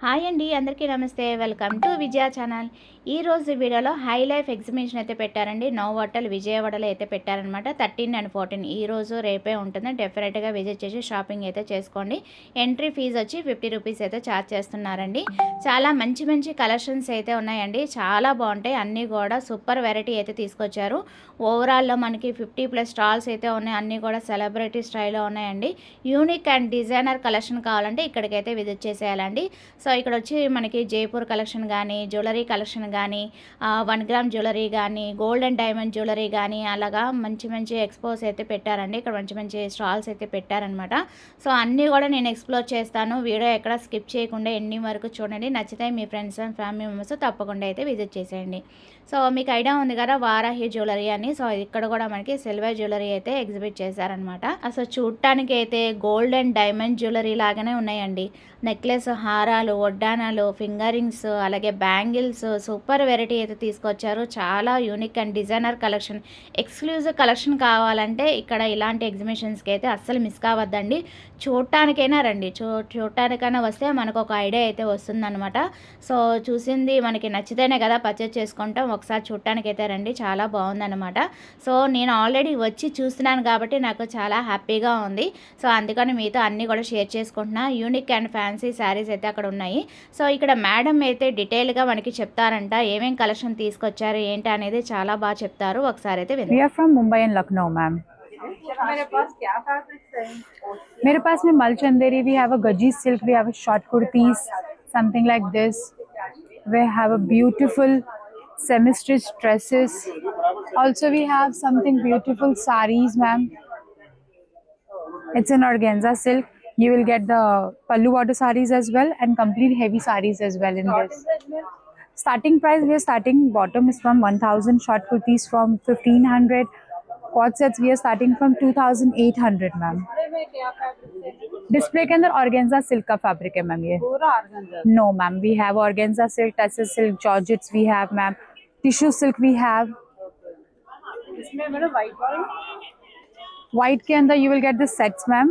Hi అండి, అందరికీ నమస్తే. Welcome to Vijaya channel. ఈరోజు వీడియోలో హై లైఫ్ ఎగ్జిబిషన్ అయితే పెట్టారండి. నోవాటల్ విజయవాడలో అయితే పెట్టారనమాట. 13 and 14 ఈరోజు రేపే ఉంటుంది. డెఫినెట్గా విజిట్ చేసి షాపింగ్ అయితే చేసుకోండి. ఎంట్రీ ఫీజు వచ్చి 50 రూపీస్ అయితే ఛార్జ్ చేస్తున్నారండి. చాలా మంచి మంచి కలెక్షన్స్ అయితే ఉన్నాయండి. చాలా బాగుంటాయి. అన్నీ కూడా సూపర్ వెరైటీ అయితే తీసుకొచ్చారు. ఓవరాల్లో మనకి 50+ స్టాల్స్ అయితే ఉన్నాయి. అన్నీ కూడా సెలబ్రిటీ స్టైల్లో ఉన్నాయండి. యూనిక్ అండ్ డిజైనర్ కలెక్షన్ కావాలంటే ఇక్కడికైతే విజిట్ చేసేయాలండి. సో ఇక్కడ వచ్చి మనకి జైపూర్ కలెక్షన్ కానీ, జ్యువెలరీ కలెక్షన్ కానీ, 1 గ్రామ్ జ్యువెలరీ కానీ, గోల్డ్ అండ్ డైమండ్ జ్యువెలరీ కానీ, అలాగా మంచి మంచి ఎక్స్పోస్ అయితే పెట్టారండి. ఇక్కడ మంచి మంచి స్టాల్స్ అయితే పెట్టారనమాట. సో అన్నీ కూడా నేను ఎక్స్ప్లోర్ చేస్తాను. వీడియో ఎక్కడ స్కిప్ చేయకుండా ఎన్ని వరకు చూడండి. నచ్చితే మీ ఫ్రెండ్స్ అండ్ ఫ్యామిలీ మెంబర్స్ తప్పకుండా అయితే విజిట్ చేసేయండి. సో మీకు ఐడియా ఉంది కదా వారాహి జ్యువెలరీ అని. సో ఇక్కడ కూడా మనకి సిల్వర్ జ్యువెలరీ అయితే ఎగ్జిబిట్ చేశారనమాట. అసలు చూడటానికి అయితే గోల్డ్ అండ్ డైమండ్ జ్యువెలరీ లాగానే ఉన్నాయండి. నెక్లెస్, హారాలు, వడ్డానాలు, ఫింగర్ రింగ్స్, అలాగే బ్యాంగిల్స్, సూపర్ వెరైటీ అయితే తీసుకొచ్చారు. చాలా unique and designer collection, exclusive collection కావాలంటే ఇక్కడ ఇలాంటి ఎగ్జిబిషన్స్కి అయితే అస్సలు మిస్ కావద్దండి. చూడటానికైనా రండి. చూడటానికైనా వస్తే మనకు ఒక ఐడియా అయితే వస్తుందన్నమాట. సో చూసింది మనకి నచ్చితేనే కదా పర్చేజ్ చేసుకుంటాం. ఒకసారి చూడటానికి అయితే రండి, చాలా బాగుందన్నమాట. సో నేను ఆల్రెడీ వచ్చి చూస్తున్నాను కాబట్టి నాకు చాలా హ్యాపీగా ఉంది. సో అందుకని మీతో అన్నీ కూడా షేర్ చేసుకుంటున్నా. యూనిక్ అండ్ ఫ్యాన్సీ శారీస్ అయితే అక్కడ ఉన్నాయి. సో ఇక్కడ మేడం అయితే డీటెయిల్గా మనకి చెప్తారంట. ఏమేం కలెక్షన్ తీసుకొచ్చారు ఏంటి అనేది చాలా బాగా చెప్తారు. ఒకసారి అయితే We are from Mumbai and Lucknow, ma'am. मेरे पास में मलचंदेरी, we have a gaji silk, we have a short kurtis, something like this. We have a beautiful semi-stitched dresses. Also, we have something beautiful saris, ma'am. It's an organza silk. You will get the pallu water saris as well and complete heavy saris as well in this. Starting price, we are starting bottom is from 1000, short kurtis from 1500, quad sets we are starting from 2800, ma'am. Display के अंदर organza silk का fabric है ma'am. ये पूरा ऑर्गेन्जा? No ma'am, we have organza silk, tussar silk, georgettes we have ma'am, tissue silk we have. इसमें madam white के अंदर you will get the sets ma'am.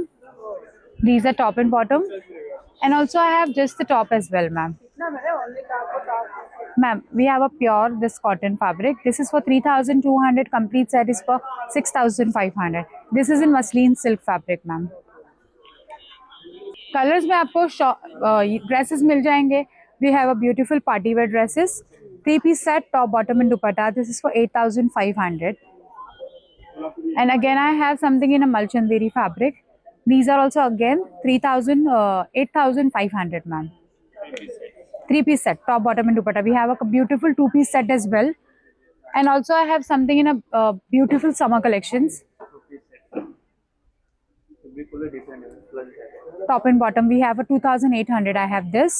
These are top and bottom, and also I have just the top as well, ma'am. Ma'am, we have a pure this cotton fabric. This is for 3200. Complete set is for 6500. This is in muslin silk fabric, ma'am. Colours में आपको dresses मिल जाएंगे. We have a beautiful party wear dresses, 3-piece set, top bottom and dupatta. This is for 8500. And again I have something in a Malchanderi fabric. These are also again 8500, ma'am. 3-piece set, top bottom and dupatta. We have a beautiful 2-piece set as well, and also I have something in a beautiful summer collections. Top and bottom we have a 2800. I have this.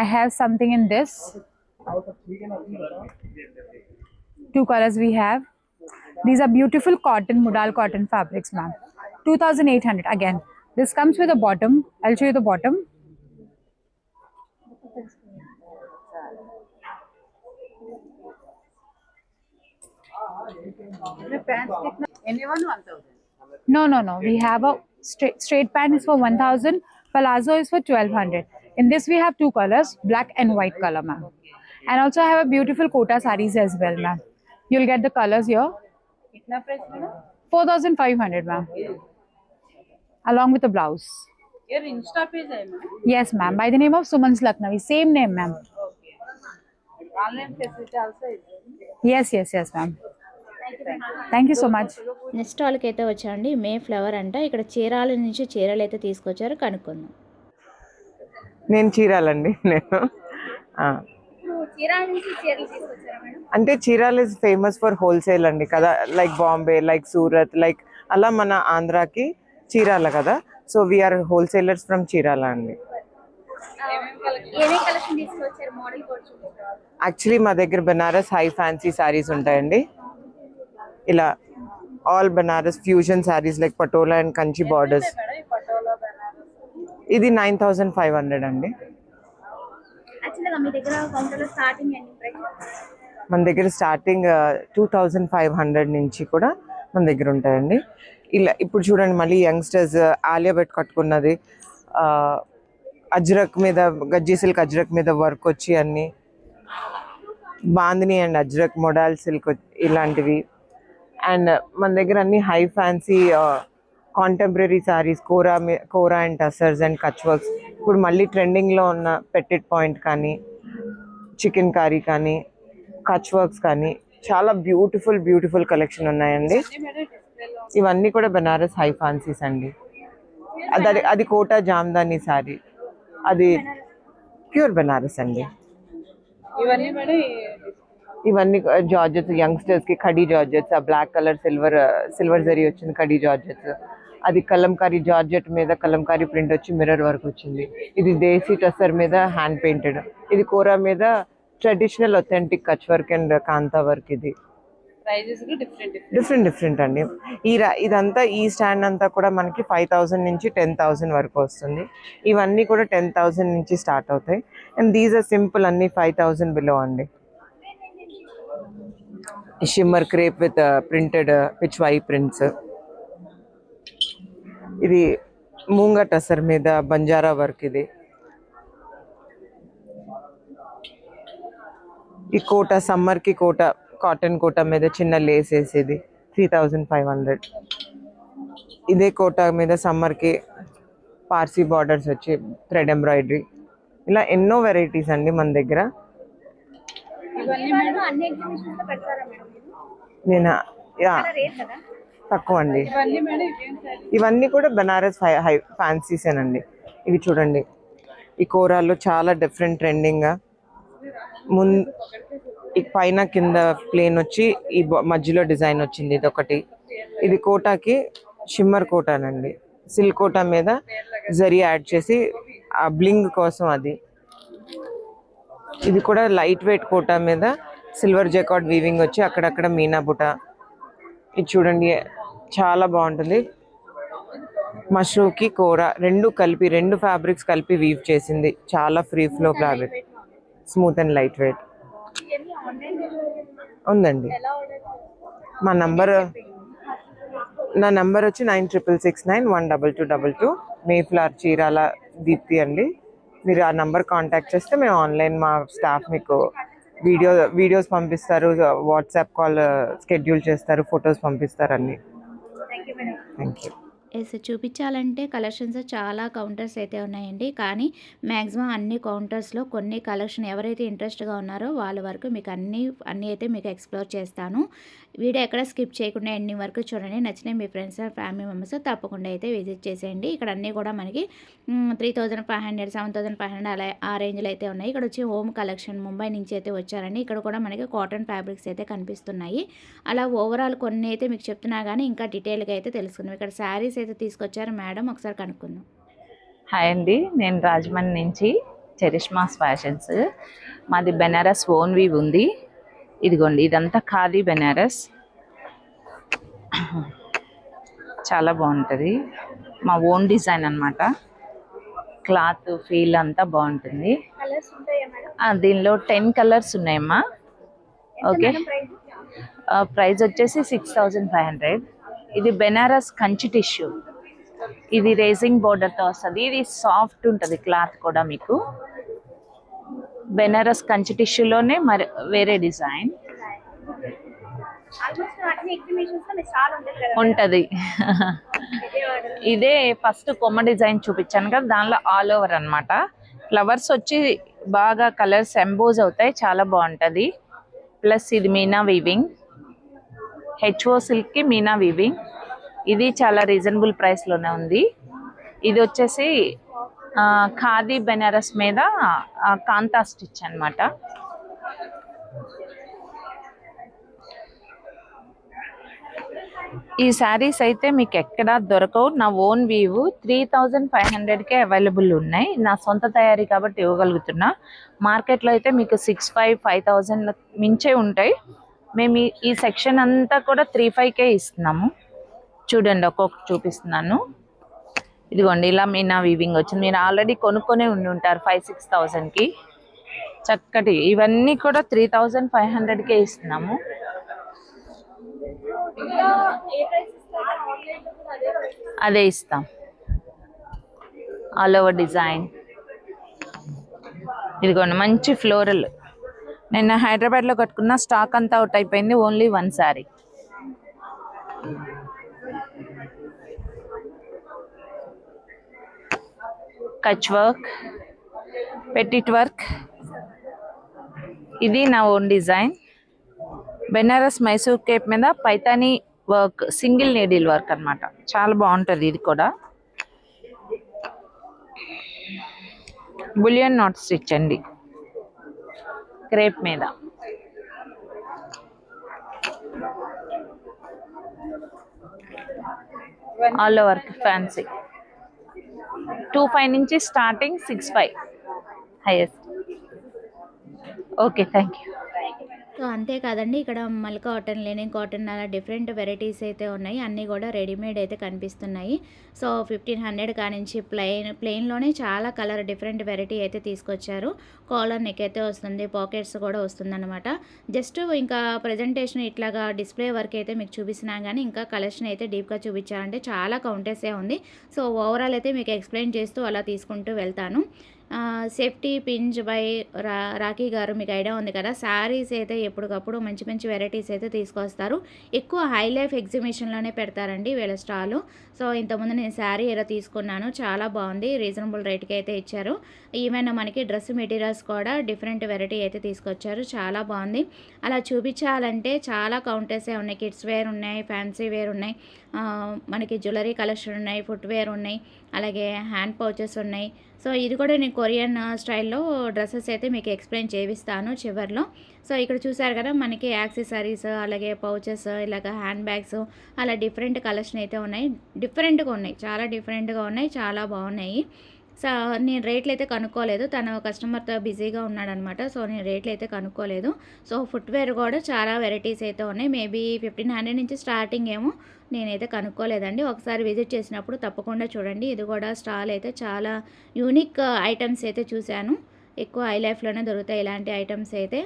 I have something in this. 2 colors we have. These are beautiful cotton, modal cotton fabrics, ma'am. 2800 again. This comes with a bottom. I'll show you the bottom. Anyone 1000? No. We have a straight pant is for 1000. Palazzo is for 1200. In this we have 2 colors, black and white color, ma'am. And also I have a beautiful kota sarees as well, ma'am. You'll get the colors here. कितना price madam? 4500, ma'am. Along with the blouse. ये Insta page है ma'am? Yes, ma'am. By the name of Suman's Lucknowi. Same name, ma'am. Okay. Online facility also is there? Yes, ma'am. Thank you so much. Next స్టాల్కి అయితే వచ్చాండి. మే flower అంట. ఇక్కడ చీరాల నుంచి చీరలు అయితే తీసుకొచ్చారు, కనుక్కుందాం. నేను చీరాలండి. అంటే Chirala is famous for wholesale అండి కదా, like Bombay, like Surat, like అలా మన ఆంధ్రాకి చీరాల కదా. So we are wholesalers from Chirala అండి. యాక్చువల్లీ మా దగ్గర బనారస్ హై ఫ్యాన్సీ శారీస్ ఉంటాయండి. ఇలా all Banaras fusion saris like patola and Kanchi borders. ఇది 9500 అండి. మన దగ్గర స్టార్టింగ్ 2500 నుంచి కూడా మన దగ్గర ఉంటాయండి. ఇలా ఇప్పుడు చూడండి, మళ్ళీ యంగ్స్టర్స్ ఆలియా భట్ కట్టుకున్నది, అజ్రక్ మీద గజ్జి సిల్క్ అజ్రక్ మీద వర్క్ వచ్చి అన్ని bandhani and ajrak modal silk ఇలాంటివి. అండ్ మన దగ్గర అన్ని high fancy contemporary saris kora and tussars and Kutch works, ఇప్పుడు మళ్ళీ ట్రెండింగ్లో ఉన్న పెట్టెడ్ పాయింట్ కానీ చికెన్ కారీ కానీ కచ్ వర్క్స్ కానీ చాలా బ్యూటిఫుల్ కలెక్షన్ ఉన్నాయండి. ఇవన్నీ కూడా బనారస్ హై ఫ్యాన్సీస్ అండి. అది కోటా జామ్దాని సారీ, అది ప్యూర్ బనారస్ అండి. ఇవన్నీ జార్జెట్స్ యంగ్స్టర్స్ కి, కడీ జార్జెట్స్, ఆ బ్లాక్ కలర్ సిల్వర్ జరీ వచ్చింది కడీ జార్జెట్స్. అది కలంకారీ జార్జెట్ మీద కలంకారీ ప్రింట్ వచ్చి మిర్రర్ వర్క్ వచ్చింది. ఇది దేశీ టసర్ మీద హ్యాండ్ పెయింటెడ్. ఇది కోరా మీద traditional authentic Kutch work and kantha work. ఇది డిఫరెంట్ అండి. ఇదంతా ఈ స్టాండ్ అంతా కూడా మనకి 5,000 నుంచి 10,000 వరకు వస్తుంది. ఇవన్నీ కూడా 10,000 నుంచి స్టార్ట్ అవుతాయి. అండ్ దీస్ ఆర్ సింపుల్, అన్ని 5,000 బిలో అండి. Shimmer crepe with printed Pichwai prints. ఇది మూంగా టసర్ మీద బంజారా వర్క్. ఇది ఈ కోట సమ్మర్కి కోట కాటన్ కోట మీద చిన్న లేస్ వేసేది 3,500. ఇదే కోట మీద సమ్మర్కి పార్సీ బార్డర్స్ వచ్చి థ్రెడ్ ఎంబ్రాయిడరీ. ఇలా ఎన్నో వెరైటీస్ అండి మన దగ్గర. నేను తక్కువ అండి. ఇవన్నీ కూడా బనారస్ హై ఫ్యాన్సీసేనండి. ఇవి చూడండి, ఈ కోరాల్లో చాలా డిఫరెంట్ ట్రెండింగ్గా ఈ పైన కింద ప్లేన్ వచ్చి ఈ మధ్యలో డిజైన్ వచ్చింది. ఇదొకటి. ఇది కోటాకి షిమ్మర్ కోటానండి. సిల్క్ కోటా మీద జరీ యాడ్ చేసి ఆ బ్లింగ్ కోసం అది. ఇది కూడా లైట్ వెయిట్ కోటా మీద సిల్వర్ జకార్డ్ వీవింగ్ వచ్చి అక్కడక్కడ మీనా బుట. ఇది చూడండి, చాలా బాగుంటుంది. మష్రూకి కోరా రెండు ఫ్యాబ్రిక్స్ కలిపి వీవ్ చేసింది. చాలా free flow fabric, smooth and light weight ఉందండి. నా నంబర్ వచ్చి 9669612222. మేఫ్లవర్ చీరాల దీప్తి అండి. మీరు ఆ నంబర్ కాంటాక్ట్ చేస్తే మేము ఆన్లైన్ మా స్టాఫ్ మీకు వీడియోస్ పంపిస్తారు, వాట్సాప్ కాల్ స్కెడ్యూల్ చేస్తారు, ఫొటోస్ పంపిస్తారు అన్నీ. Thank you. ఎస్, చూపించాలంటే కలెక్షన్స్ చాలా కౌంటర్స్ అయితే ఉన్నాయండి. కానీ మ్యాక్సిమం అన్ని కౌంటర్స్లో కొన్ని కలెక్షన్ ఎవరైతే ఇంట్రెస్ట్గా ఉన్నారో వాళ్ళ వరకు మీకు అన్నీ అయితే మీకు ఎక్స్ప్లోర్ చేస్తాను. వీడియో ఎక్కడ స్కిప్ చేయకుండా ఎండింగ్ వరకు చూడండి. నచ్చినాయి మీ ఫ్రెండ్స్ ఫ్యామిలీ మెంబర్స్ తప్పకుండా అయితే విజిట్ చేసేయండి. ఇక్కడ అన్నీ కూడా మనకి 3,500 7,500 అలా ఆ రేంజ్లో అయితే ఉన్నాయి. ఇక్కడ వచ్చి హోమ్ కలెక్షన్ ముంబై నుంచి అయితే వచ్చారండి. ఇక్కడ కూడా మనకి కాటన్ ఫ్యాబ్రిక్స్ అయితే కనిపిస్తున్నాయి. అలా ఓవరాల్ కొన్ని అయితే మీకు చెప్తున్నా కానీ ఇంకా డీటెయిల్గా అయితే తెలుసుకుందాం. ఇక్కడ శారీస్ అయితే తీసుకొచ్చారు మేడం, ఒకసారి కనుక్కుందాం. హాయ్ అండి, నేను రాజమండ్రి నుంచి చరిష్మాస్ ఫ్యాషన్స్. మాది బెనారస్ ఓన్ వీవ్ ఉంది. ఇదిగోండి, ఇదంతా ఖాదీ బెనారస్, చాలా బాగుంటుంది. మా ఓన్ డిజైన్ అన్నమాట. క్లాత్ ఫీల్ అంతా బాగుంటుంది. దీనిలో 10 కలర్స్ ఉన్నాయమ్మా. ఓకే, ప్రైస్ వచ్చేసి 6,500. ఇది బెనారస్ కంచి టిష్యూ. ఇది రేసింగ్ బోర్డర్తో వస్తుంది. ఇది సాఫ్ట్ ఉంటుంది క్లాత్ కూడా. మీకు బెనారస్ కంచి టిష్యూలోనే మరి వేరే డిజైన్ ఉంటుంది. ఇదే ఫస్ట్ కొమ్మ డిజైన్ చూపించాను కదా, దానిలో ఆల్ ఓవర్ అన్నమాట. ఫ్లవర్స్ వచ్చి బాగా కలర్స్ ఎంబోజ్ అవుతాయి, చాలా బాగుంటుంది. ప్లస్ ఇది మీనా వీవింగ్, హెచ్ఓ సిల్క్కి మీనా వీవింగ్. ఇది చాలా రీజనబుల్ ప్రైస్లోనే ఉంది. ఇది వచ్చేసి ఖాదీ బెనారస్ మీద కాంతా స్టిచ్ అన్నమాట. ఈ శారీస్ అయితే మీకు ఎక్కడా దొరకవు. నా ఓన్ వీవ్ 3,500కే అవైలబుల్ ఉన్నాయి. నా సొంత తయారీ కాబట్టి ఇవ్వగలుగుతున్నా. మార్కెట్లో అయితే మీకు 6,500-5,000 మించే ఉంటాయి. మేము ఈ సెక్షన్ అంతా కూడా 3,500కే ఇస్తున్నాము. చూడండి, ఒక్కొక్కటి చూపిస్తున్నాను. ఇదిగోండి, ఇలా మీనా వీవింగ్ వచ్చింది. మీరు ఆల్రెడీ కొనుక్కొనే ఉండి ఉంటారు 5,000-6,000కి. చక్కటి ఇవన్నీ కూడా 3,500కే ఇస్తున్నాము. అదే ఇస్తాం. ఆల్ ఓవర్ డిజైన్ ఇదిగోండి మంచి ఫ్లోరల్. నిన్న హైదరాబాద్లో కట్టుకున్న స్టాక్ అంతా అవుట్ అయిపోయింది. Only 1 sari. Kutch work, petit work. ఇది నా own design. Banaras Mysore crepe మీద Paithani work, single needle work అన్నమాట. చాలా బాగుంటుంది ఇది కూడా. బులియన్ నాట్ స్టిచ్ అండి, క్రేప్ మీద. All over fancy. 25 నుంచి starting, 65 highest. Okay, thank you. So అంతే కాదండి, ఇక్కడ మల్ కాటన్, లెనిన్ కాటన్ అలా డిఫరెంట్ వెరైటీస్ అయితే ఉన్నాయి. అన్నీ కూడా రెడీమేడ్ అయితే కనిపిస్తున్నాయి. సో 1500 కానించి ప్లెయిన్లోనే చాలా కలర్ డిఫరెంట్ వెరైటీ అయితే తీసుకొచ్చారు. కాలర్ నెక్ అయితే వస్తుంది, పాకెట్స్ కూడా వస్తుందన్నమాట. జస్ట్ ఇంకా ప్రజెంటేషన్ ఇట్లాగా డిస్ప్లే వర్క్ అయితే మీకు చూపిస్తున్నా కానీ ఇంకా కలెక్షన్ అయితే డీప్గా చూపించాలంటే చాలా కౌంటర్సే ఉంది. సో ఓవరాల్ అయితే మీకు ఎక్స్ప్లెయిన్ చేస్తూ అలా తీసుకుంటూ వెళ్తాను. సేఫ్టీ పింజ్ బై రాఖీ గారు, మీకు ఐడియా ఉంది కదా, శారీస్ అయితే ఎప్పటికప్పుడు మంచి మంచి వెరైటీస్ అయితే తీసుకొస్తారు. ఎక్కువ హై లైఫ్ ఎగ్జిబిషన్లోనే పెడతారండి వీళ్ళ స్టాలు. సో ఇంతకుముందు నేను శారీ ఏదో తీసుకున్నాను, చాలా బాగుంది, రీజనబుల్ రేట్కి అయితే ఇచ్చారు. ఈవెన్ మనకి డ్రెస్ మెటీరియల్స్ కూడా డిఫరెంట్ వెరైటీ అయితే తీసుకొచ్చారు, చాలా బాగుంది. అలా చూపించాలంటే చాలా కౌంటర్సే ఉన్నాయి. కిడ్స్ వేర్ ఉన్నాయి, ఫ్యాన్సీ వేర్ ఉన్నాయి, మనకి జ్యువెలరీ కలెక్షన్ ఉన్నాయి, ఫుట్వేర్ ఉన్నాయి, అలాగే హ్యాండ్ పౌచెస్ ఉన్నాయి. సో ఇది కూడా నేను కొరియన్ స్టైల్లో డ్రెస్సెస్ అయితే మీకు ఎక్స్ప్లెయిన్ చేపిస్తాను చివరిలో. సో ఇక్కడ చూసారు కదా, మనకి యాక్సెసరీస్, అలాగే పౌచెస్, ఇలాగ హ్యాండ్ బ్యాగ్స్, అలా డిఫరెంట్ కలెక్షన్ అయితే ఉన్నాయి. డిఫరెంట్గా ఉన్నాయి, చాలా డిఫరెంట్గా ఉన్నాయి, చాలా బాగున్నాయి. సో నేను రేట్లు అయితే కనుక్కోలేదు, తను కస్టమర్తో బిజీగా ఉన్నాడనమాట. సో నేను రేట్లు అయితే కనుక్కోలేదు. సో ఫుట్వేర్ కూడా చాలా వెరైటీస్ అయితే ఉన్నాయి. మేబీ 1500 నుంచి స్టార్టింగ్ ఏమో, నేనైతే కనుక్కోలేదండి. ఒకసారి విజిట్ చేసినప్పుడు తప్పకుండా చూడండి. ఇది కూడా స్టాల్ అయితే చాలా యూనిక్ ఐటమ్స్ అయితే చూశాను. ఎక్కువ హై లైఫ్లోనే దొరుకుతాయి ఇలాంటి ఐటమ్స్ అయితే.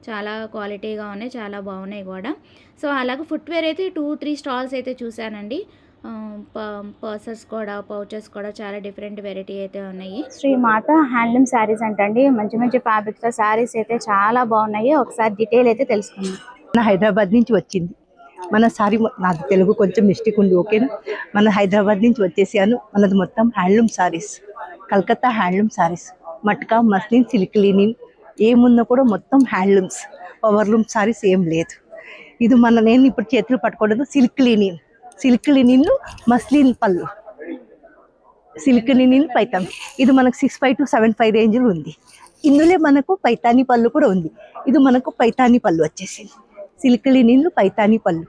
చాలా క్వాలిటీగా ఉన్నాయి, చాలా బాగున్నాయి కూడా. సో అలాగే ఫుట్వేర్ అయితే 2-3 స్టాల్స్ అయితే చూశానండి. పర్సెస్ కూడా, పౌచెస్ కూడా చాలా డిఫరెంట్ వెరైటీ అయితే ఉన్నాయి. శ్రీ మాత హ్యాండ్లూమ్ శారీస్ అంటండి, మంచి మంచి ఫ్యాబ్రిక్తో శారీస్ అయితే చాలా బాగున్నాయి. ఒకసారి డీటెయిల్ అయితే తెలుసుకుందాం. మన హైదరాబాద్ నుంచి వచ్చింది మన సారీ. నాకు తెలుగు కొంచెం మిస్టేక్ ఉంది, ఓకేనా. మన హైదరాబాద్ నుంచి వచ్చేసాను. మనది మొత్తం handloom saris, Calcutta handloom saris, matka, muslin, silk linen ఏమున్నా కూడా మొత్తం హ్యాండ్లూమ్స్. పవర్లూమ్ సారీస్ ఏం లేదు. ఇది నేను ఇప్పుడు చేతులు పట్టుకోవడం silk linen, silk linen muslin పళ్ళు, సిల్క్ లినిన్ పైతాని. ఇది మనకు 65 to 75 రేంజ్లో ఉంది. ఇందులో మనకు పైతానీ పళ్ళు కూడా ఉంది. ఇది మనకు పైతానీ పళ్ళు వచ్చేసింది, సిల్క్ లినిన్లు పైతానీ పళ్ళు.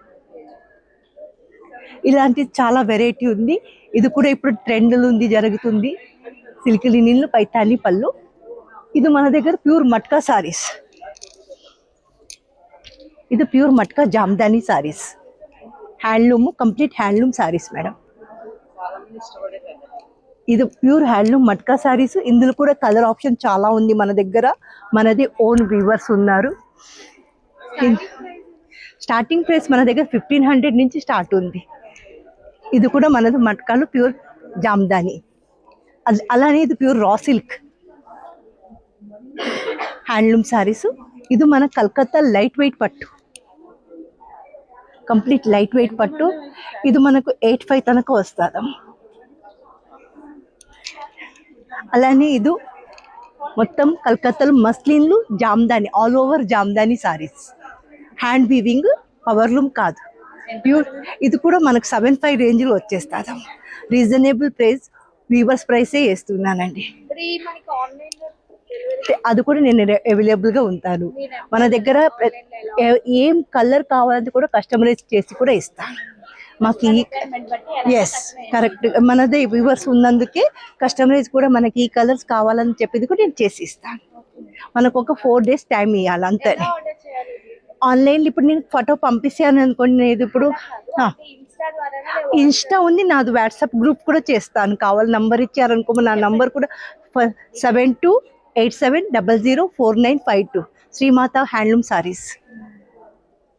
ఇలాంటి చాలా వెరైటీ ఉంది. ఇది కూడా ఇప్పుడు ట్రెండ్లు ఉంది, జరుగుతుంది. సిల్క్ లినిన్లు పైతానీ పళ్ళు. ఇది మన దగ్గర ప్యూర్ మట్కా సారీస్. ఇది pure matka Jamdani saris, handloom, complete handloom saris madam. ఇది ప్యూర్ హ్యాండ్లూమ్ మట్కా సారీస్. ఇందులో కూడా కలర్ ఆప్షన్ చాలా ఉంది మన దగ్గర. మనది ఓన్ వీవర్స్ ఉన్నారు. స్టార్టింగ్ ప్రైస్ మన దగ్గర 1500 నుంచి స్టార్ట్ ఉంది. ఇది కూడా మనది మట్కాలు ప్యూర్ జామ్దాని. అలానే ఇది pure raw silk handloom saris. ఇది మన కలకత్తా లైట్ వెయిట్ పట్టు, కంప్లీట్ లైట్ వెయిట్ పట్టు. ఇది మనకు 85 తనక వస్తుంది. అలానే ఇది మొత్తం కలకత్తాలో మస్లిన్లు, Jamdani, all over Jamdani saris. Hand weaving, powerloom కాదు, ప్యూర్. ఇది కూడా మనకు 75 రేంజ్లో వచ్చేస్తుంది. రీజనబుల్ ప్రైస్, వీవర్స్ ప్రైసే వేస్తున్నానండి. అది కూడా నేను అవైలబుల్గా ఉంటాను. మన దగ్గర ఏం కలర్ కావాలంటే కూడా కస్టమైజ్ చేసి కూడా ఇస్తాను. మాకు ఎస్ కరెక్ట్, మనదే వ్యూవర్స్ ఉన్నందుకే కస్టమైజ్ కూడా మనకి ఈ కలర్స్ కావాలని చెప్పేది కూడా నేను చేసి ఇస్తాను. మనకు ఒక 4 days టైం ఇవ్వాలి అంతే. ఆన్లైన్ ఇప్పుడు నేను ఫోటో పంపిస్తాను అనుకోండి, నేను ఇప్పుడు ఇన్స్టా ఉంది, నాది వాట్సాప్ గ్రూప్ కూడా చేస్తాను. కావాలి నంబర్ ఇచ్చారనుకో, నా నంబర్ కూడా 7287004952. శ్రీమాత హ్యాండ్లూమ్ సారీస్,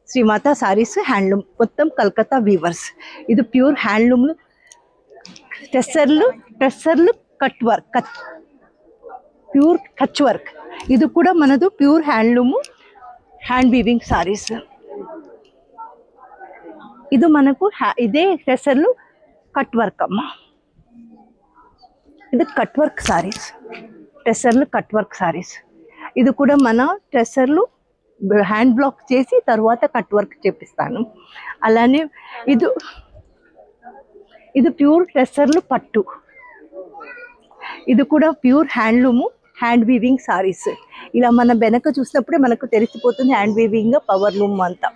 శ్రీమాత సారీస్ హ్యాండ్లూమ్, మొత్తం కలకత్తా వీవర్స్. ఇది ప్యూర్ హ్యాండ్లూమ్. టెస్సర్లు cut work, pure Kutch work. ఇది కూడా మనది pure handloom, hand weaving saris. ఇది మనకు ఇదే టెసర్లు కట్ వర్క్ అమ్మ. ఇది కట్ వర్క్ సారీస్, టెసర్లు కట్ వర్క్ సారీస్. ఇది కూడా మన టెసర్లు హ్యాండ్ బ్లాక్ చేసి తర్వాత కట్ వర్క్ చేపిస్తాను. అలానే ఇది ప్యూర్ టెసర్లు పట్టు. ఇది కూడా pure handloom, hand weaving saris. ఇలా మన వెనక చూసినప్పుడే మనకు తెలిసిపోతుంది హ్యాండ్ వీవింగ్ పవర్ లూమ్ అంతా.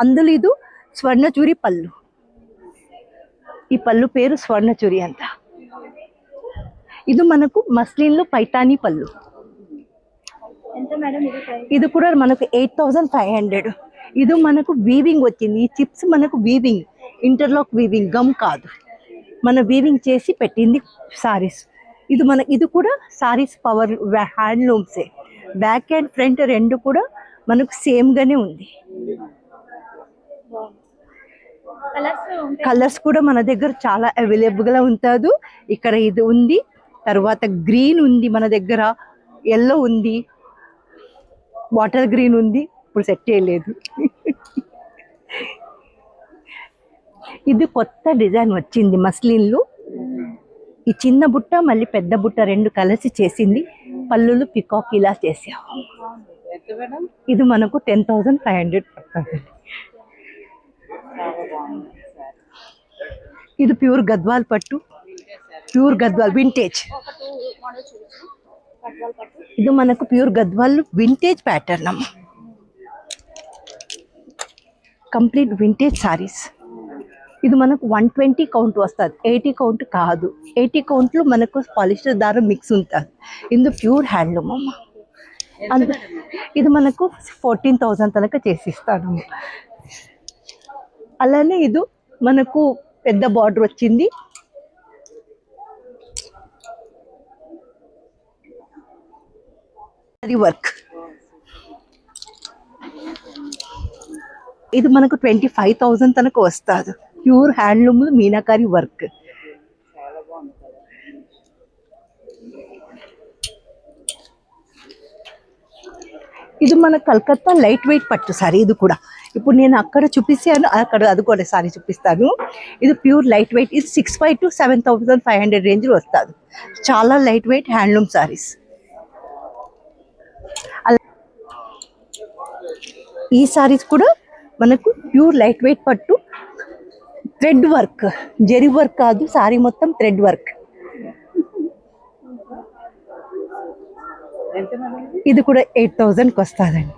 అందులో ఇది స్వర్ణచూరి పళ్ళు. ఈ పళ్ళు పేరు స్వర్ణచూరి అంత. ఇది మనకు మస్లిన్లో పైతానీ పళ్ళు. ఇది కూడా మనకు 8500. ఇది మనకు వీవింగ్ వచ్చింది. ఈ చిప్స్ మనకు వీవింగ్, ఇంటర్లాక్ వీవింగ్, గమ్ కాదు, మన వీవింగ్ చేసి పెట్టింది సారీస్. ఇది కూడా సారీస్ పవర్ హ్యాండ్లూమ్సే. బ్యాక్ అండ్ ఫ్రంట్ రెండు కూడా మనకు సేమ్గానే ఉంది. కలర్స్ కూడా మన దగ్గర చాలా అవైలబుల్గా ఉంటుంది. ఇక్కడ ఇది ఉంది, తర్వాత గ్రీన్ ఉంది మన దగ్గర, ఎల్లో ఉంది, వాటర్ గ్రీన్ ఉంది, ఇప్పుడు సెట్ చేయలేదు. ఇది కొత్త డిజైన్ వచ్చింది మస్లిన్లు. ఈ చిన్న బుట్ట మళ్ళీ పెద్ద బుట్ట రెండు కలిసి చేసింది. పళ్ళులు పికాక్ ఇలా చేసాము. ఇది మనకు 10,500 పడుతుంది. ఇది ప్యూర్ గద్వాల్ పట్టు, ప్యూర్ గద్వాల్ వింటేజ్. ఇది మనకు ప్యూర్ గద్వాల్ వింటేజ్ ప్యాటర్న్ అమ్మ. Complete vintage saris. ఇది మనకు 120 కౌంట్ వస్తుంది, 80 కౌంట్ కాదు. 80 కౌంట్లో మనకు పాలిస్టర్ దారం మిక్స్ ఉంటుంది. ఇది ప్యూర్ హ్యాండ్లూమ్ అమ్మ. ఇది మనకు 14,000 తనక చేసిస్తాను. అలానే ఇది మనకు పెద్ద బార్డర్ వచ్చింది. అది వర్క్. ఇది మనకు 25,000 తనకు వస్తుంది. Pure handloom meenakari work. ఇది మన కలకత్తా లైట్ వెయిట్ పట్టు సారీ. ఇది కూడా ఇప్పుడు నేను అక్కడ చూపిస్తాను, అక్కడ అది కూడా సారీ చూపిస్తాను. ఇది ప్యూర్ లైట్ వెయిట్. ఇది 6500 to 7,500 రేంజ్లో వస్తుంది. చాలా లైట్ వెయిట్ హ్యాండ్లూమ్ సారీస్. ఈ సారీస్ కూడా మనకు ప్యూర్ లైట్ వెయిట్ పట్టు, థ్రెడ్ వర్క్, జెరీ వర్క్ కాదు, సారీ మొత్తం థ్రెడ్ వర్క్. ఇది కూడా 8,000కి వస్తుందండి.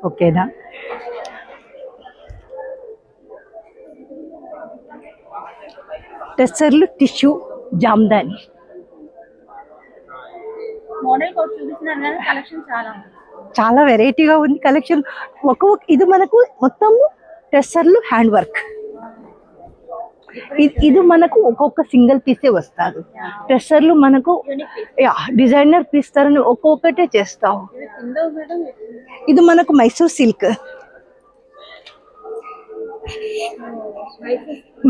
ఓకేనా? టెస్సర్లు టిష్యూ జామ్దాని. మోడల్ కోడ్ చూపిస్తున్నారు కదా, కలెక్షన్ చాలా ఉంది, చాలా వెరైటీగా ఉంది కలెక్షన్. ఇది మనకు మొత్తం టెస్సర్లు హ్యాండ్ వర్క్. ఇది మనకు ఒక్కొక్క సింగిల్ పీసే వస్తుంది. టెస్సర్లు మనకు డిజైనర్ పీస్ తరని ఒక్కొక్కటే చేస్తావు. ఇది మనకు Mysore silk.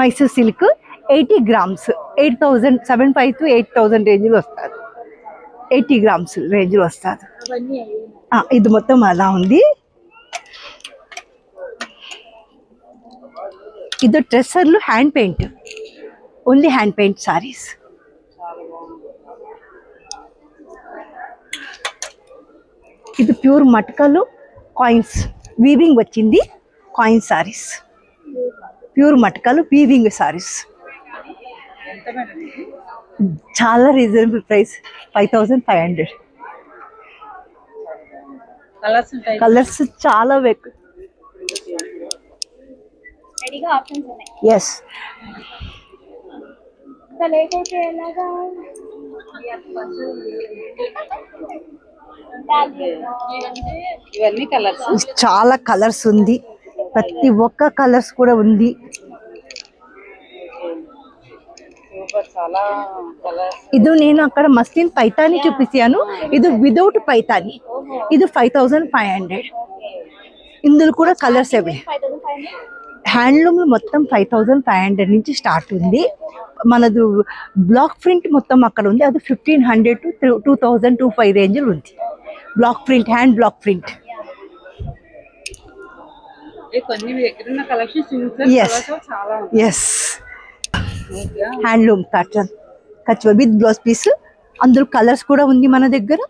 Mysore silk 80 grams 8,075 to 8,000 రేంజ్లో వస్తుంది. 80 grams రేంజ్లో వస్తుంది. ఇది మొత్తం అలా ఉంది. ఇది డ్రెస్సర్లు hand paint, only hand paint saris. ఇది ప్యూర్ మట్కలు కాయిన్స్ వీవింగ్ వచ్చింది. కాయిన్ సారీస్, ప్యూర్ మట్కలు వీవింగ్ సారీస్. చాలా రీజనబుల్ ప్రైస్, 5,500. కలర్స్ చాలా ఎక్కువ. రెడీగా ఆప్షన్స్ ఉన్నాయి. ఎస్. లేకపోతే ఎలాగా? ఇవన్నీ కలర్స్, చాలా కలర్స్ ఉంది. ప్రతి ఒక్క కలర్స్ కూడా ఉంది. చాలా కలర్స్. ఇది నేను అక్కడ మస్లిన్ పైతాని చూపించాను. ఇది వితౌట్ పైతాని. ఇది 5,500. ఇందులో కూడా కలర్స్ అవి. హ్యాండ్లూమ్ మొత్తం 5500 నుంచి స్టార్ట్ ఉంది. మనది బ్లాక్ ప్రింట్ మొత్తం అక్కడ ఉంది, అది 1500 to 2025 రేంజ్లో ఉంది. Block print, hand block print. Yes handloom pattern కచ్వల్ విత్ బ్లౌజ్ పీస్. అందులో కలర్స్ కూడా ఉంది మన దగ్గర.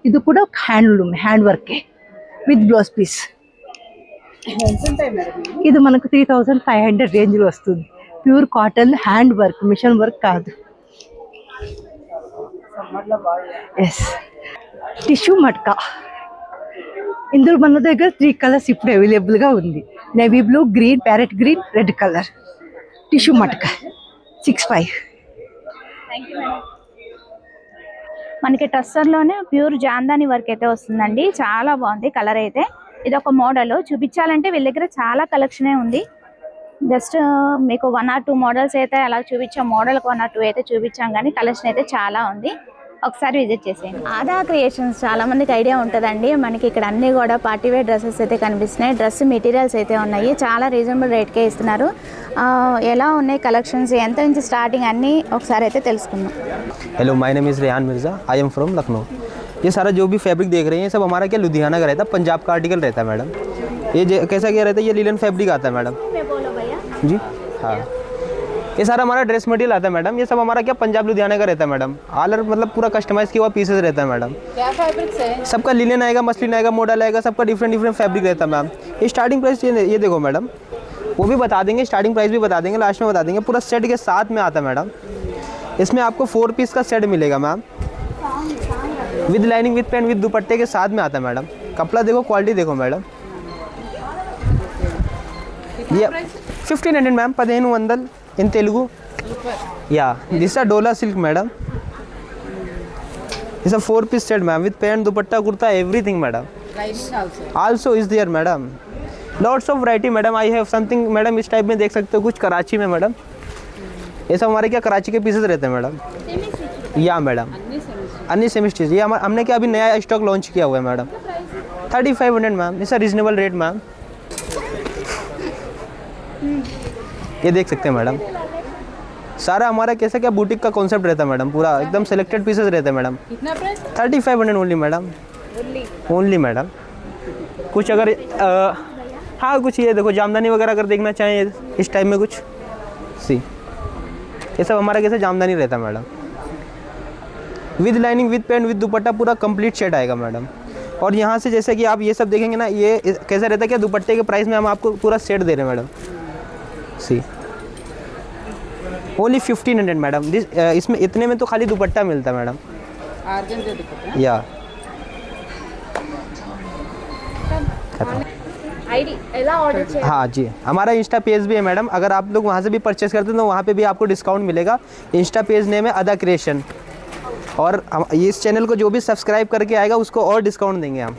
ఇది కూడా హ్యాండ్లూమ్, హ్యాండ్ వర్కే విత్ బ్లౌజ్ పీస్. ఇది మనకు 3500 రేంజ్లో వస్తుంది. Pure cotton, hand work, machine work కాదు. Yes tissue matka. ఇందులో మన దగ్గర 3 కలర్స్ ఇప్పుడు అవైలబుల్గా ఉంది. Navy blue, green, parrot green, red colour. Tissue matka 65. మనకి టస్సర్లోనే ప్యూర్ జాందాని వర్క్ అయితే వస్తుందండి. చాలా బాగుంది కలర్ అయితే. ఇది ఒక మోడల్ చూపించాలంటే వీళ్ళ దగ్గర చాలా కలెక్షనే ఉంది. జస్ట్ మీకు 1 or 2 మోడల్స్ అయితే అలా చూపించాం. మోడల్కి 1 or 2 అయితే చూపించాం, కానీ కలెక్షన్ అయితే చాలా ఉంది. ఒకసారి విజిట్ చేసేయండి. ఆదా క్రియేషన్స్ చాలా మందికి ఐడియా ఉంటుందండి. మనకి ఇక్కడ అన్ని కూడా పార్టీ వేర్ డ్రెస్సెస్ అయితే కనిపిస్తున్నాయి. డ్రెస్ మెటీరియల్స్ అయితే ఉన్నాయి. చాలా రీజనబుల్ రేట్కే ఇస్తున్నారు. ఎలా ఉన్నాయి కలెక్షన్స్, ఎంత నుంచి స్టార్టింగ్ అన్నీ ఒకసారి అయితే తెలుసుకుందాం. Hello, my name is Rehan Mirza, I am from Lucknow. ये सारा जो भी फैब्रिक देख रहे हैं सब हमारा क्या लुधियाना का रहता है, पंजाब का आर्टिकल रहता है मैडम। ये कैसा क्या रहता है, ये लीलन फैब्रिक आता है मैडम जी। हाँ, ये सारा हमारा ड्रेस मटेरियल आता है मैडम। ये सब हमारा क्या पंजाब लुधियाना का रहता है मैडम। ऑलर मतलब पूरा कस्टमाइज़ किया हुआ पीसेस रहता है मैडम। क्या फैब्रिक है? सबका लीलन आएगा, मसलिन आएगा, मॉडल आएगा, सबका डिफरेंट डिफरेंट फैब्रिक रहता है मैम। ये स्टार्टिंग प्राइस ये देखो मैडम, वो भी बता देंगे, स्टार्टिंग प्राइस भी बता देंगे, लास्ट में बता देंगे। पूरा सेट के साथ में आता है मैडम। इसमें आपको 4 पीस का सेट मिलेगा ma'am, with lining, with pant, with दुपट्टे के साथ में आता है मैडम। कपड़ा देखो, क्वालिटी देखो मैडम। ये 1500 ma'am, 1500 in Telugu. Yeah this are dola silk madam. This are 4 piece set ma'am, with pant, dupatta, kurta, everything madam. Also is there madam, lots of variety madam. I have something madam, इस टाइप में देख सकते हो, कुछ कराची में मैडम। ये सब हमारे क्या कराची के पीसेस रहते हैं मैडम। या मैडम अन्य सेमी स्टिच। ये हमने क्या अभी नया स्टॉक लॉन्च किया हुआ है madam. 3500 ma'am, it's a reasonable rate ma'am. ये देख सकते हैं मैडम, सारा हमारा कैसा क्या बुटीक का कॉन्सेप्ट रहता है मैडम। पूरा एकदम सेलेक्टेड पीसेस रहते हैं madam. 3500 only madam, only madam. कुछ अगर हाँ कुछ ये देखो जामदानी वगैरह अगर देखना चाहें इस टाइप में कुछ सी, ये सब हमारा कैसे जामदानी रहता है madam. With lining, with pant, with दुपट्टा, पूरा कंप्लीट सेट आएगा मैडम। और यहाँ से जैसे कि आप ये सब देखेंगे ना, ये कैसा रहता है क्या, दुपट्टे के प्राइस में हम आपको पूरा सेट दे रहे हैं मैडम। सी ओनली 1500 मैडम। इसमें इतने में तो खाली दुपट्टा मिलता है मैडम। या हाँ जी, हमारा इंस्टा पेज भी है मैडम। अगर आप लोग वहाँ से भी परचेस करते हैं तो वहाँ पे भी आपको डिस्काउंट मिलेगा। इंस्टा पेज नेम है अदा क्रिएशन। और इस चैनल को जो भी सब्सक्राइब करके आएगा उसको और डिस्काउंट देंगे हम।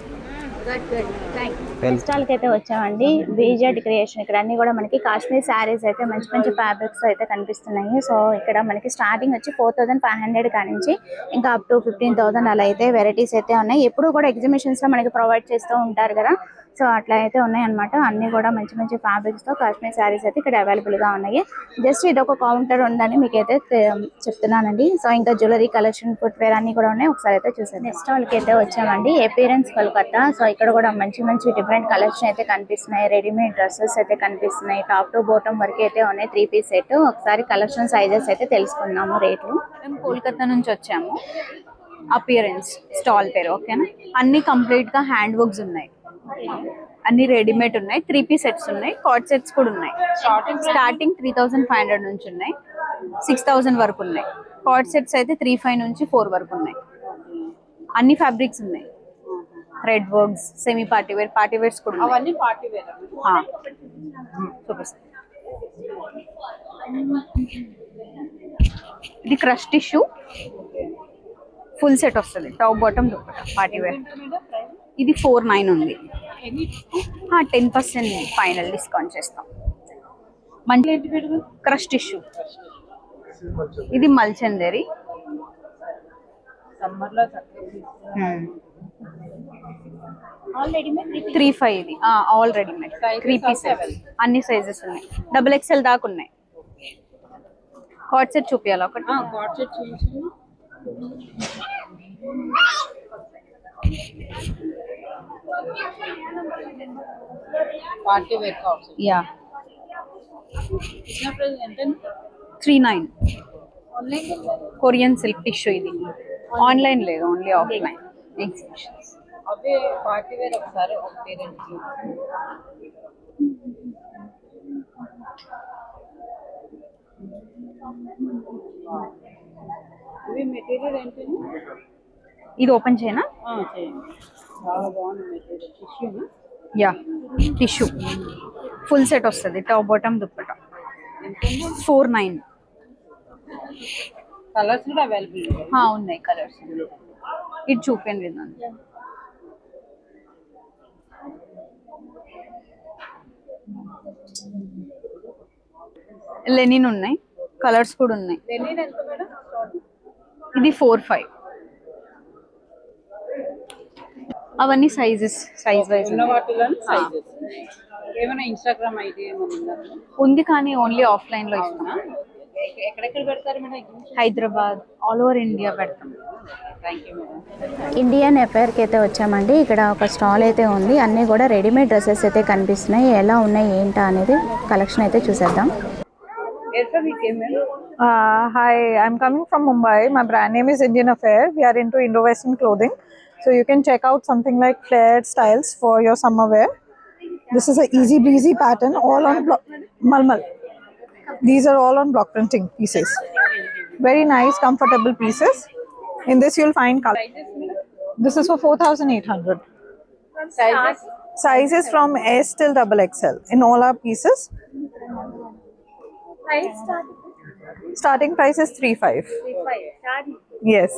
స్టాల్కి అయితే వచ్చామండి, బీజెడ్ క్రియేషన్. ఇక్కడ అన్ని కూడా మనకి కాశ్మీర్ శారీస్ అయితే మంచి మంచి ఫ్యాబ్రిక్స్ అయితే కనిపిస్తున్నాయి. సో ఇక్కడ మనకి స్టార్టింగ్ వచ్చి 4500 కానించి ఇంకా అప్ టు 15000 అలా అయితే వెరైటీస్ అయితే ఉన్నాయి. ఎప్పుడు కూడా ఎగ్జిబిషన్స్లో మనకి ప్రొవైడ్ చేస్తూ ఉంటారు కదా, సో అట్లా అయితే ఉన్నాయన్నమాట. అన్నీ కూడా మంచి మంచి ఫ్యాబ్రిక్స్తో కాశ్మీర్ శారీస్ అయితే ఇక్కడ అవైలబుల్గా ఉన్నాయి. జస్ట్ ఇది ఒక కౌంటర్ ఉందని మీకైతే చెప్తున్నానండి. సో ఇంకా జ్యువెలరీ కలెక్షన్, ఫుట్వేర్ అన్నీ కూడా ఉన్నాయి. ఒకసారి అయితే చూసాను. నెక్స్ట్ స్టాల్కి అయితే వచ్చామండి, అపియరెన్స్ కోల్కతా. సో ఇక్కడ కూడా మంచి మంచి డిఫరెంట్ కలెక్షన్ అయితే కనిపిస్తున్నాయి. రెడీమేడ్ డ్రెస్సెస్ అయితే కనిపిస్తున్నాయి. టాప్ టు బాటమ్ వరకు అయితే ఉన్నాయి. 3 పీస్ సెట్. ఒకసారి కలెక్షన్ సైజెస్ అయితే తెలుసుకుందాము, రేట్లు. మేము కోల్కతా నుంచి వచ్చాము. అపియరెన్స్ స్టాల్ పేరు, ఓకేనా. అన్ని కంప్లీట్ గా హ్యాండ్ వర్క్స్ ఉన్నాయి, అన్ని రెడీమేడ్ ఉన్నాయి. 3 పీస్ సెట్స్ ఉన్నాయి, కార్డ్ సెట్స్ కూడా ఉన్నాయి. స్టార్టింగ్ 3500 నుంచి ఉన్నాయి, 6000 వరకు ఉన్నాయి. కార్డ్ సెట్స్ అయితే 35 నుంచి 4 వరకు ఉన్నాయి. అన్ని ఫ్యాబ్రిక్స్ ఉన్నాయి. Thread works, semi party wear, party wears కూడా ఉన్నాయి. అవన్నీ పార్టీ వేర్ చూపిస్తాను. ఇది క్రష్ టిష్యూ ఫుల్ సెట్ వస్తుంది, top bottom dupatta, party wear. ఇది 49 ఉంది. 10% ఫైనల్ డిస్కౌంట్ చేస్తాం. మంచి క్రష్ టిష్యూ. ఇది మల్చందరి. 3.5 ఇది ఆల్ రెడీమేడ్ 3 పీసెస్ అన్ని సైజెస్ ఉన్నాయి. XXL దాకా ఉన్నాయి. కార్డ్ సెట్ చూపియాలా ఒకటి? కార్డ్ సెట్ చూపించండి. Party wear cord set. Yeah ఇచ్చిన ప్రైస్ ఎంత? 3.9. ఆన్లైన్ కొరియన్ సిల్క్ టిష్యూ ఇది. ఆన్లైన్ లేదు, ఓన్లీ ఆఫ్లైన్ ఎగ్జిబిషన్స్. అవే పార్టీ వేర్ ఒకసారి ఒకటి రెండు. ఇవి మెటీరియల్ ఏంటండి? ఇది ఓపెన్ చేయనా? చేయండి. చాలా బాగుంది మెటీరియల్. టిష్యూనా? యా టిష్యూ ఫుల్ సెట్ వస్తుంది. Top bottom dupatta 4.9. కలర్స్ కూడా అవైలబుల్ ఉన్నాయి కలర్స్. ఇది చూపండి విన్నాను. లెనిన్ ఉన్నాయి, కలర్స్ కూడా ఉన్నాయి. లెనిన్ ఎంత మేడం? ఇది 4.5. అవన్నీ సైజ్ వైజ్ ఉన్న వాటిలో సైజెస్. ఏమైనా ఇన్స్టాగ్రామ్ ఐడి ఏమైనా ఉంది కానీ ఓన్లీ ఆఫ్లైన్ లో ఇస్తున్నా. ఎక్కడెక్కడ పెడతారు madam? Hyderabad, all over India పెడతాం. Thank you madam. ఇండియన్ ఎఫైర్కి అయితే వచ్చామండి. ఇక్కడ ఒక స్టాల్ అయితే ఉంది. అన్నీ కూడా రెడీమేడ్ డ్రెస్సెస్ అయితే కనిపిస్తున్నాయి. ఎలా ఉన్నాయి ఏంటా అనేది కలెక్షన్ అయితే చూసేద్దాం. Hi, I'm coming from Mumbai. My brand name is Indian Affair. We are into Indo-Western clothing. So you can check out something like flared styles for your summer wear. This is a easy breezy pattern, all on malmal. These are all on block printing pieces. Very nice, comfortable pieces. In this you'll find color. This is for 4,800. Sizes from S till XXL in all our pieces. Starting price is 3.5. Yes.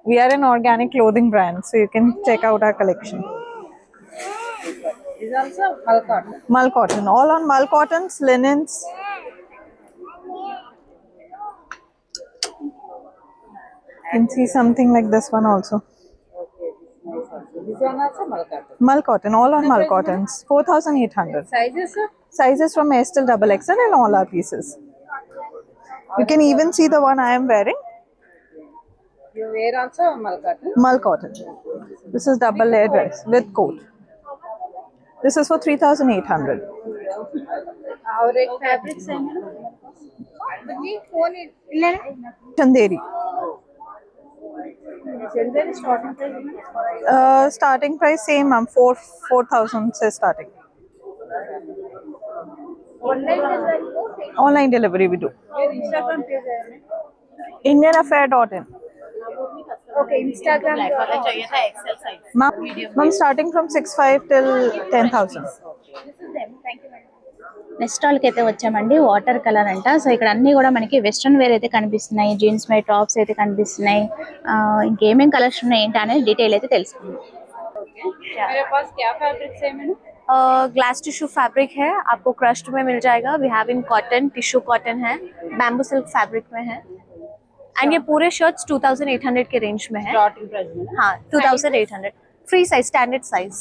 We are an organic clothing brand, so you can check out our collection. This is also Mull cotton. Mull cotton, all on mull cottons, linens. You can see something like this one also. This one also Mull cotton. Mull cotton, all on mull cottons. 4,800. Sizes? Sizes from S till XXL in all our pieces. You can even see the one I am wearing. You wear also Mull cotton? Mull cotton. This is double layer dress with coat. This is for 3,800. Our fabrics are Chanderi. Starting price same, ma'am. 4,000 says starting. Online delivery we do. Instagram page IndianAffair.in. Okay, Instagram follow chahiye tha XL size. Ma'am, starting from 6.5 till 10,000. Next స్టాల్కి అయితే వచ్చామండి. Water colour అంట. So ఇక్కడ అన్నీ కూడా మనకి western wear అయితే కనిపిస్తున్నాయి. జీన్స్ మీద టాప్స్ అయితే కనిపిస్తున్నాయి. ఇంకేమేం కలెక్షన్ ఉన్నాయి ఏంటి అనేది డీటెయిల్ అయితే తెలుసుకుందాం. मेरे पास क्या फैब्रिक्स है मैडम? ग्लास टिश्यू फैब्रिक है, आपको क्रश्ड में मिल जाएगा. We have in cotton, tissue cotton है, बैम्बू सिल्क फैब्रिक में है. एंड ये पूरे शर्ट्स 2,800 के रेंज में है. स्टार्टिंग प्राइस में हाँ 2,800 फ्री साइज, स्टैंडर्ड साइज.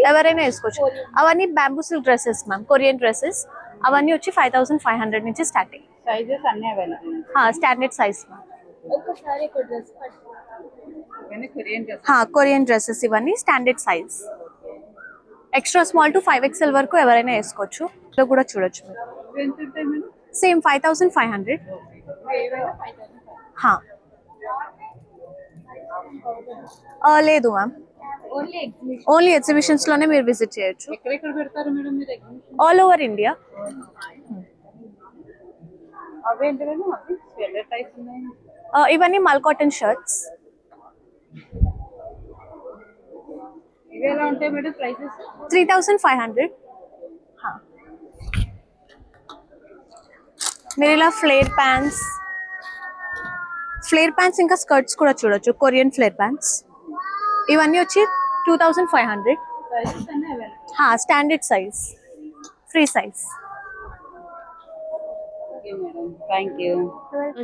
ఎవరైనా వేసుకోవచ్చు. అవన్నీ bamboo silk dresses ma'am, Korean dresses. అవన్నీ వచ్చి 5,500 నుంచి స్టార్టింగ్. సైజెస్ అన్నీ అవైలబుల్. Standard size ma'am. ఒకసారి ఒక డ్రెస్ ఇవన్నీ కొరియన్ డ్రెస్. కొరియన్ డ్రెస్సెస్ ఇవన్నీ standard size. Extra small to 5XL వరకు ఎవరైనా వేసుకోవచ్చు. ఇలా కూడా చూడొచ్చు మీరు. ఎంత ఉంటాయి మేడం? సేమ్ 5,500. లేదు మ్యామ్, ఓన్లీ ఎగ్జిబిషన్స్ లోనే మీరు విజిట్ చేయొచ్చు. ఎక్కడెక్కడ పెడతారు మేడం మీరు ఎగ్జిబిషన్? All over India. అవేంటి మేడం? అవి స్వెటర్ టైప్స్ ఉన్నాయి. ఇవన్నీ మల్ కాటన్ షర్ట్స్. ఇవి ఎలా ఉంటాయి మేడం ప్రైసెస్? 3,500. మీరు ఇలా ఫ్లేర్ ప్యాంట్స్ ఇంకా స్కర్ట్స్ కూడా చూడొచ్చు. కొరియన్ ఫ్లేర్ ప్యాంట్స్ ఇవన్నీ వచ్చి 2,500. సైజెస్ అన్నీ available. Standard size, free size. Okay madam, thank you.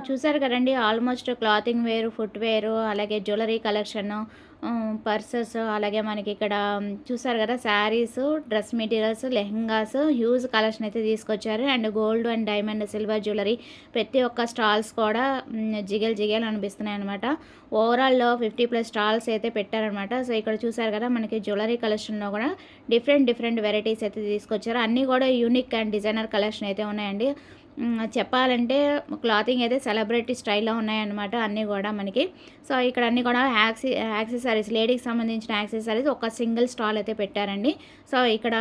చూసారు కదండి. Almost clothing wear, footwear, అలాగే జ్యువెలరీ కలెక్షన్, పర్సెస్, అలాగే మనకి ఇక్కడ చూసారు కదా saris, dress materials, lehengas, huge collection అయితే తీసుకొచ్చారు. And gold and diamond, silver jewellery ప్రతి ఒక్క స్టాల్స్ కూడా జిగేల్ అనిపిస్తున్నాయి అనమాట. ఓవరాల్లో 50+ స్టాల్స్ అయితే పెట్టారనమాట. సో ఇక్కడ చూసారు కదా మనకి జ్యువెలరీ కలెక్షన్లో కూడా డిఫరెంట్ వెరైటీస్ అయితే తీసుకొచ్చారు. అన్నీ కూడా యూనిక్ అండ్ డిజైనర్ కలెక్షన్ అయితే ఉన్నాయండి. చెప్పాలంటే క్లాతింగ్ అయితే సెలబ్రిటీ స్టైల్లో ఉన్నాయన్నమాట అన్నీ కూడా మనకి. సో ఇక్కడ అన్నీ కూడా యాక్సెసరీస్, లేడీకి సంబంధించిన యాక్సెసరీస్ ఒక సింగిల్ స్టాల్ అయితే పెట్టారండి. సో ఇక్కడ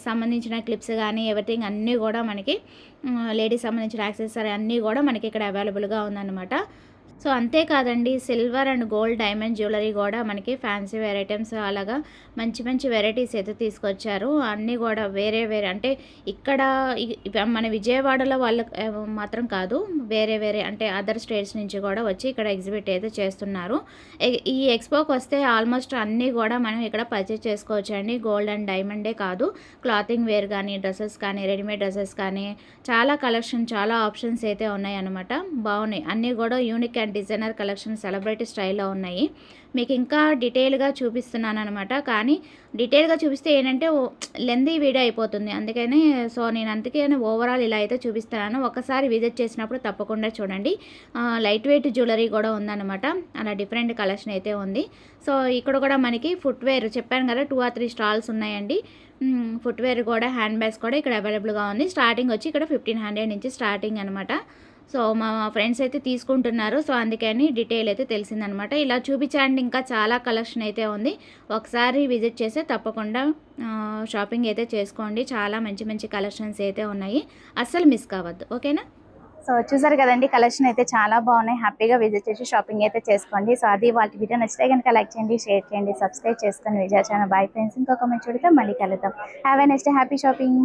సంబంధించిన క్లిప్స్ కానీ ఎవ్రీథింగ్ అన్నీ కూడా మనకి లేడీకి సంబంధించిన యాక్సెసరీ అన్నీ కూడా మనకి ఇక్కడ అవైలబుల్గా ఉందన్నమాట. సో అంతేకాదండి, silver and gold diamond jewellery కూడా మనకి ఫ్యాన్సీ వేర్ ఐటమ్స్ అలాగా మంచి వెరైటీస్ అయితే తీసుకొచ్చారు. అన్నీ కూడా వేరే అంటే ఇక్కడ మన విజయవాడలో వాళ్ళ మాత్రం కాదు, వేరే అంటే అదర్ స్టేట్స్ నుంచి కూడా వచ్చి ఇక్కడ ఎగ్జిబిట్ అయితే చేస్తున్నారు. ఈ ఎక్స్పోకి వస్తే ఆల్మోస్ట్ అన్నీ కూడా మనం ఇక్కడ పర్చేస్ చేసుకోవచ్చు అండి. గోల్డ్ అండ్ డైమండే కాదు, క్లాతింగ్ వేర్ కానీ, డ్రెస్సెస్ కానీ, రెడీమేడ్ డ్రెస్సెస్ కానీ చాలా కలెక్షన్, చాలా ఆప్షన్స్ అయితే ఉన్నాయి అన్నమాట. బాగున్నాయి అన్నీ కూడా unique and designer collection celebrity స్టైల్లో ఉన్నాయి. మీకు ఇంకా డీటెయిల్గా చూపిస్తున్నాను అనమాట. కానీ డీటెయిల్గా చూపిస్తే ఏంటంటే లెందీ వీడియో అయిపోతుంది. అందుకని అందుకే ఓవరాల్ ఇలా అయితే చూపిస్తున్నాను. ఒకసారి విజిట్ చేసినప్పుడు తప్పకుండా చూడండి. లైట్ వెయిట్ జ్యువెలరీ కూడా ఉందన్నమాట. అలా డిఫరెంట్ కలెక్షన్ అయితే ఉంది. సో ఇక్కడ కూడా మనకి ఫుట్వేర్ చెప్పాను కదా, 2 or 3 స్టాల్స్ ఉన్నాయండి. ఫుట్వేర్ కూడా, హ్యాండ్ బ్యాగ్స్ కూడా ఇక్కడ అవైలబుల్గా ఉంది. స్టార్టింగ్ వచ్చి ఇక్కడ 1500 నుంచి స్టార్టింగ్ అనమాట. సో మా ఫ్రెండ్స్ అయితే తీసుకుంటున్నారు. సో అందుకని డీటెయిల్ అయితే తెలిసిందనమాట. ఇలా చూపించండి, ఇంకా చాలా కలెక్షన్ అయితే ఉంది. ఒకసారి విజిట్ చేస్తే తప్పకుండా షాపింగ్ అయితే చేసుకోండి. చాలా మంచి కలెక్షన్స్ అయితే ఉన్నాయి, అస్సలు మిస్ కావద్దు. ఓకేనా? సో చూసారు కదండి, కలెక్షన్ అయితే చాలా బాగున్నాయి. హ్యాపీగా విజిట్ చేసి షాపింగ్ అయితే చేసుకోండి. సో అది వాళ్ళ వీడియో నచ్చితే కనుక లైక్ చేయండి, షేర్ చేయండి, సబ్స్క్రైబ్ చేసుకొని విజయ ఛానల్. బై ఫ్రెండ్స్, ఇంకొక మంచి చూడితే మళ్ళీ కలుద్దాం. Have a next happy shopping.